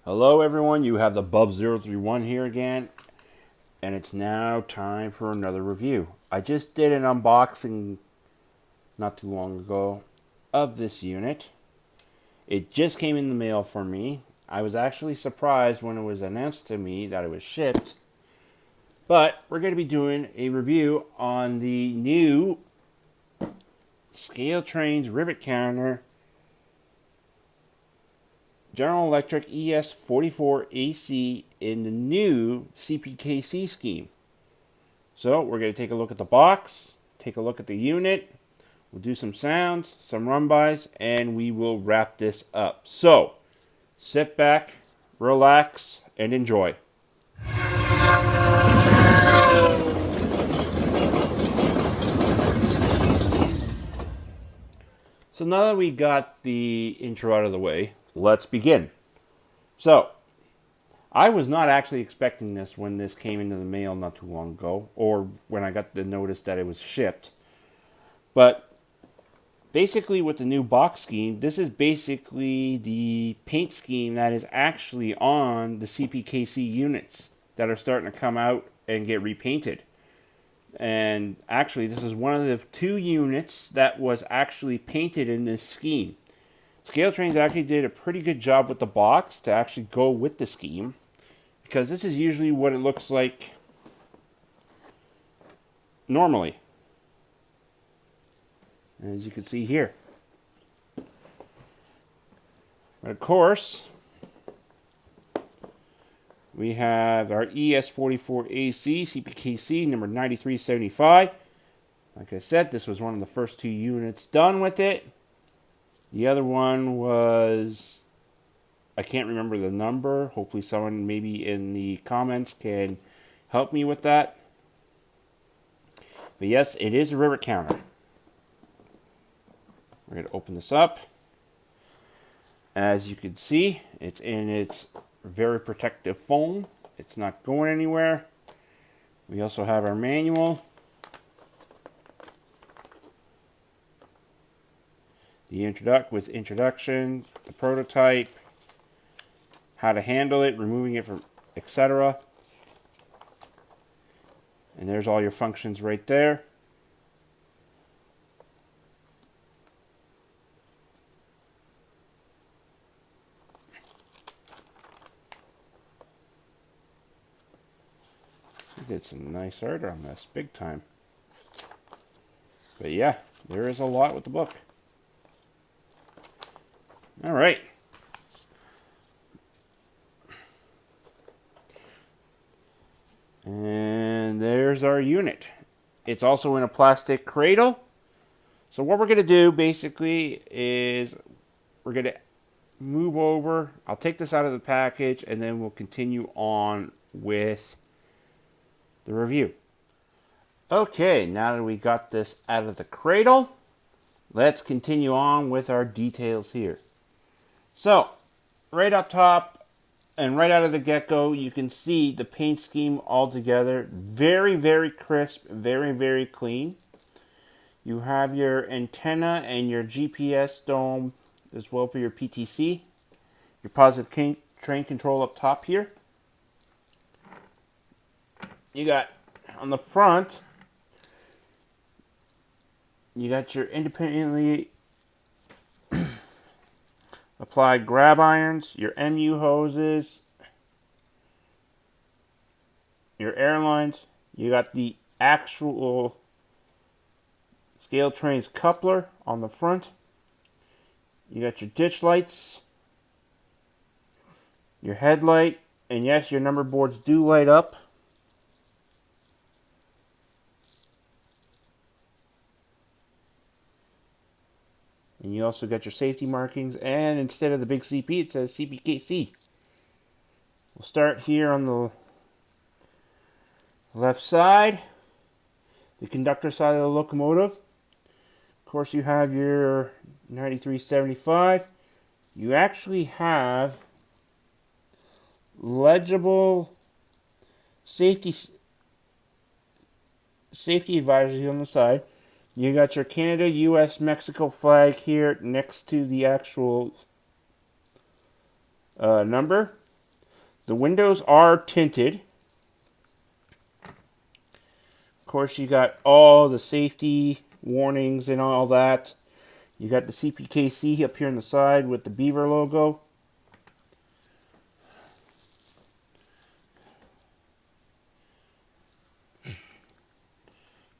Hello everyone, you have the Bub031 here again, and it's now time for another review. I just did an unboxing not too long ago of this unit. It just came in the mail for me. I was actually surprised when it was announced to me that it was shipped. But we're going to be doing a review on the new Scale Trains rivet counter General Electric ES44ac in the new CPKC scheme. So we're going to take a look at the box, take a look at the unit, we'll do some sounds, some runbys, and we will wrap this up. So sit back, relax, and enjoy. So now that we got the intro out of the way, let's begin. So, I was not actually expecting this when this came into the mail not too long ago, or when I got the notice that it was shipped. But basically with the new box scheme, this is basically the paint scheme that is actually on the CPKC units that are starting to come out and get repainted. And actually, this is one of the two units that was actually painted in this scheme. Scale Trains actually did a pretty good job with the box to actually go with the scheme, because this is usually what it looks like normally, as you can see here. But of course, we have our ES44ac CPKC number 9375. Like I said, this was one of the first two units done with it. The other one was, I can't remember the number. Hopefully someone maybe in the comments can help me with that. But yes, it is a rivet counter. We're going to open this up. As you can see, it's in its very protective foam. It's not going anywhere. We also have our manual. The introduction, the prototype, how to handle it, removing it from, etc. And there's all your functions right there. Did some nice art on this, big time. But yeah, there is a lot with the book. All right. And there's our unit. It's also in a plastic cradle. So what we're going to do basically is we're going to move over. I'll take this out of the package and then we'll continue on with the review. Okay, now that we got this out of the cradle, let's continue on with our details here. So, right up top and right out of the get-go, you can see the paint scheme all together. Very, very crisp, very, very clean. You have your antenna and your GPS dome as well for your PTC. Your positive train control up top here. You got, on the front, you got your independently applied grab irons, your MU hoses, your airlines. You got the actual Scale Trains coupler on the front. You got your ditch lights, your headlight, and yes, your number boards do light up. And you also got your safety markings, and instead of the big CP, it says CPKC. We'll start here on the left side, the conductor side of the locomotive. Of course, you have your 9375. You actually have legible safety advisory on the side. You got your Canada, US, Mexico flag here next to the actual number. The windows are tinted. Of course, you got all the safety warnings and all that. You got the CPKC up here on the side with the beaver logo.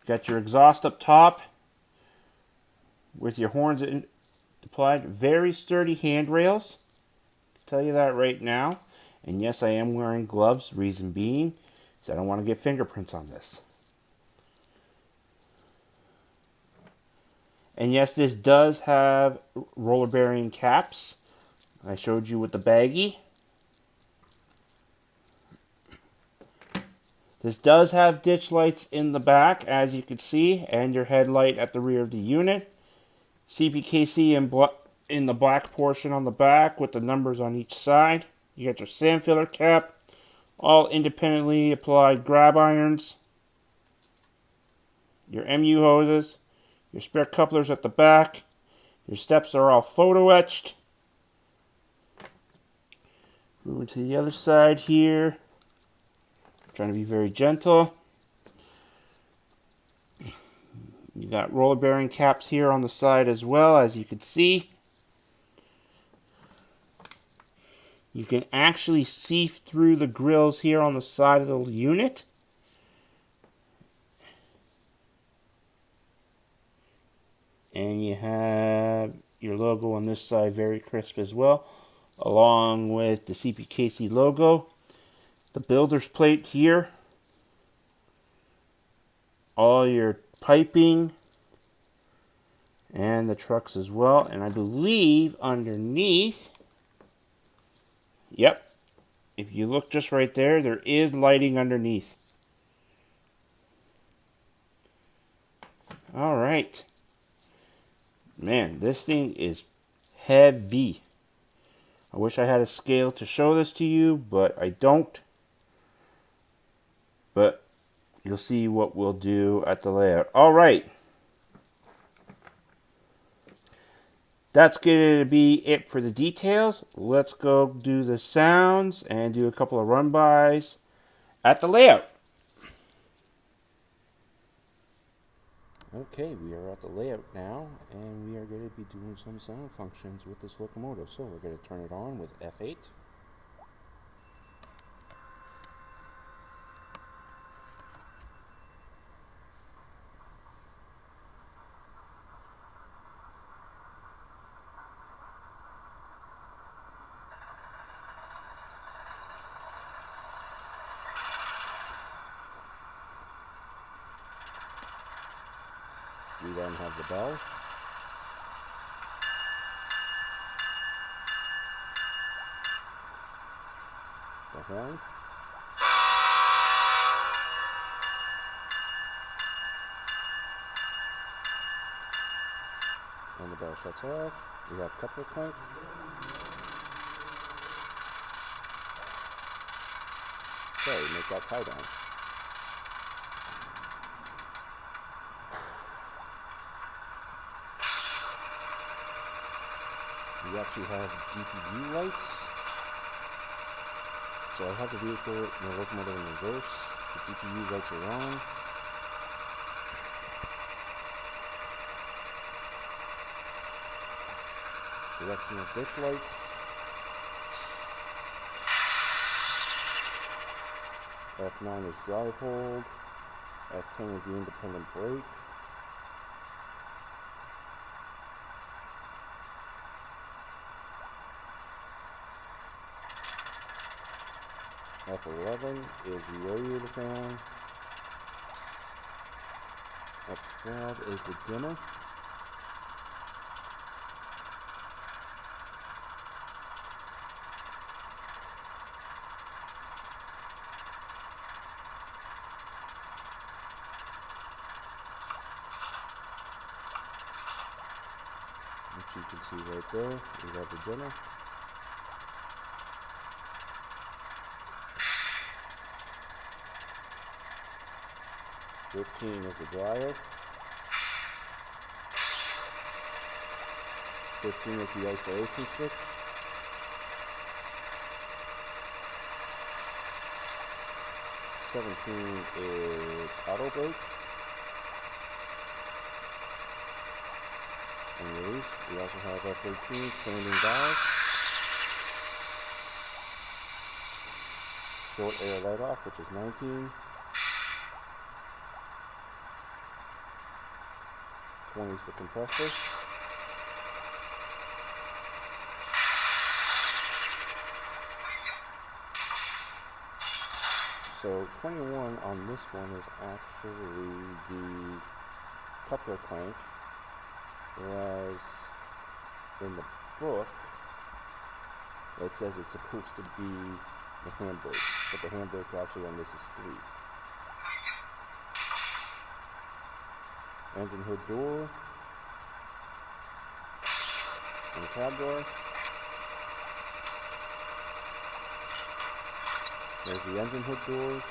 Got your exhaust up top with your horns applied. Very sturdy handrails. I'll tell you that right now. And yes, I am wearing gloves. Reason being is I don't want to get fingerprints on this. And yes, this does have roller bearing caps. I showed you with the baggie. This does have ditch lights in the back, as you can see, and your headlight at the rear of the unit. CPKC in the black portion on the back with the numbers on each side. You got your sand filler cap, all independently applied grab irons, your MU hoses, your spare couplers at the back. Your steps are all photo etched. Moving to the other side here. Trying to be very gentle. You got roller bearing caps here on the side as well, as you can see. You can actually see through the grills here on the side of the unit. And you have your logo on this side, very crisp as well, along with the CPKC logo. The builder's plate here. All your piping and the trucks as well. And I believe underneath, yep, if you look just right there, there is lighting underneath. All right. Man, this thing is heavy. I wish I had a scale to show this to you, but I don't. But you'll see what we'll do at the layout. All right. That's going to be it for the details. Let's go do the sounds and do a couple of run-bys at the layout. Okay, we are at the layout now, and we are going to be doing some sound functions with this locomotive. So we're going to turn it on with F8. We then have the bell. The horn. And the bell shuts off. We have coupler clank. Okay, make that tie down. We actually have DPU lights. So I have the vehicle and the locomotive in reverse. The DPU lights are on. Directional ditch lights. F9 is drive hold. F10 is the independent brake. F11 is the radiator fan. F12 is the dimmer. Which you can see right there, we have the dimmer. Fifteen is the dryer. 15 is the isolation switch. 17 is auto brake and release. We also have F18 standing valve, short air let off, which is 19, 20 is the compressor. So 21 on this one is actually the coupler crank, whereas in the book it says it's supposed to be the handbrake, but the handbrake actually on this is 3. Engine hood door and cab door. There's the engine hood doors.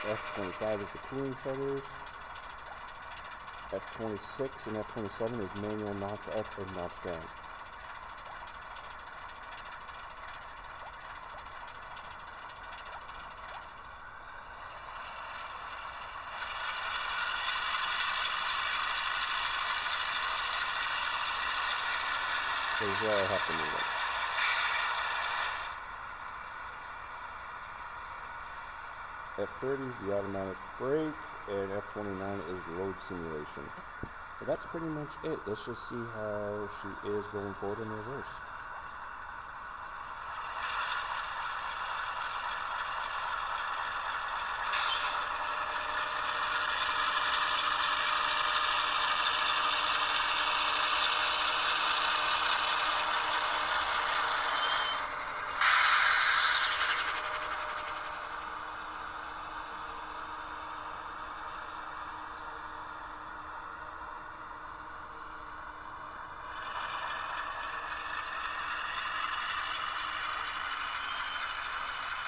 F25 is the cooling shutters. F26 and F27 is manual notch up and notch down. So this is where I have to move it. F30 is the automatic brake, and F29 is load simulation. But that's pretty much it. Let's just see how she is going forward in reverse.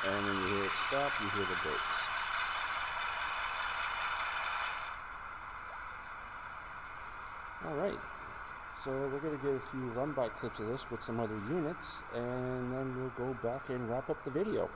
And when you hear it stop, you hear the brakes. Alright, so we're going to get a few run-by clips of this with some other units, and then we'll go back and wrap up the video.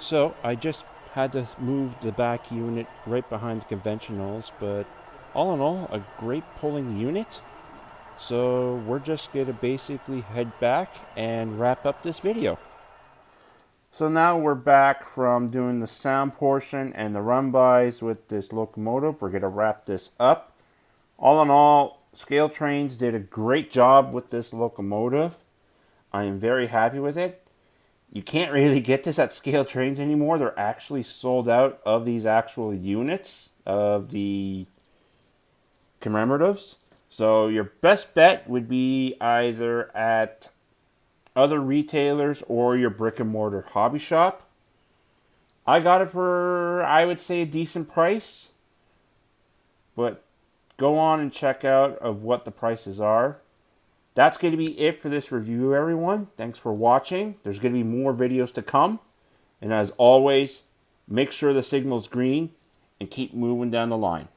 So I just had to move the back unit right behind the conventionals, but all in all, a great pulling unit. So we're just going to basically head back and wrap up this video. So now we're back from doing the sound portion and the run-bys with this locomotive. We're going to wrap this up. All in all, Scale Trains did a great job with this locomotive. I am very happy with it. You can't really get this at Scale Trains anymore. They're actually sold out of these actual units of the commemoratives. So your best bet would be either at other retailers or your brick and mortar hobby shop. I got it for, I would say, a decent price. But go on and check out of what the prices are. That's going to be it for this review, everyone. Thanks for watching. There's going to be more videos to come. And as always, make sure the signal's green and keep moving down the line.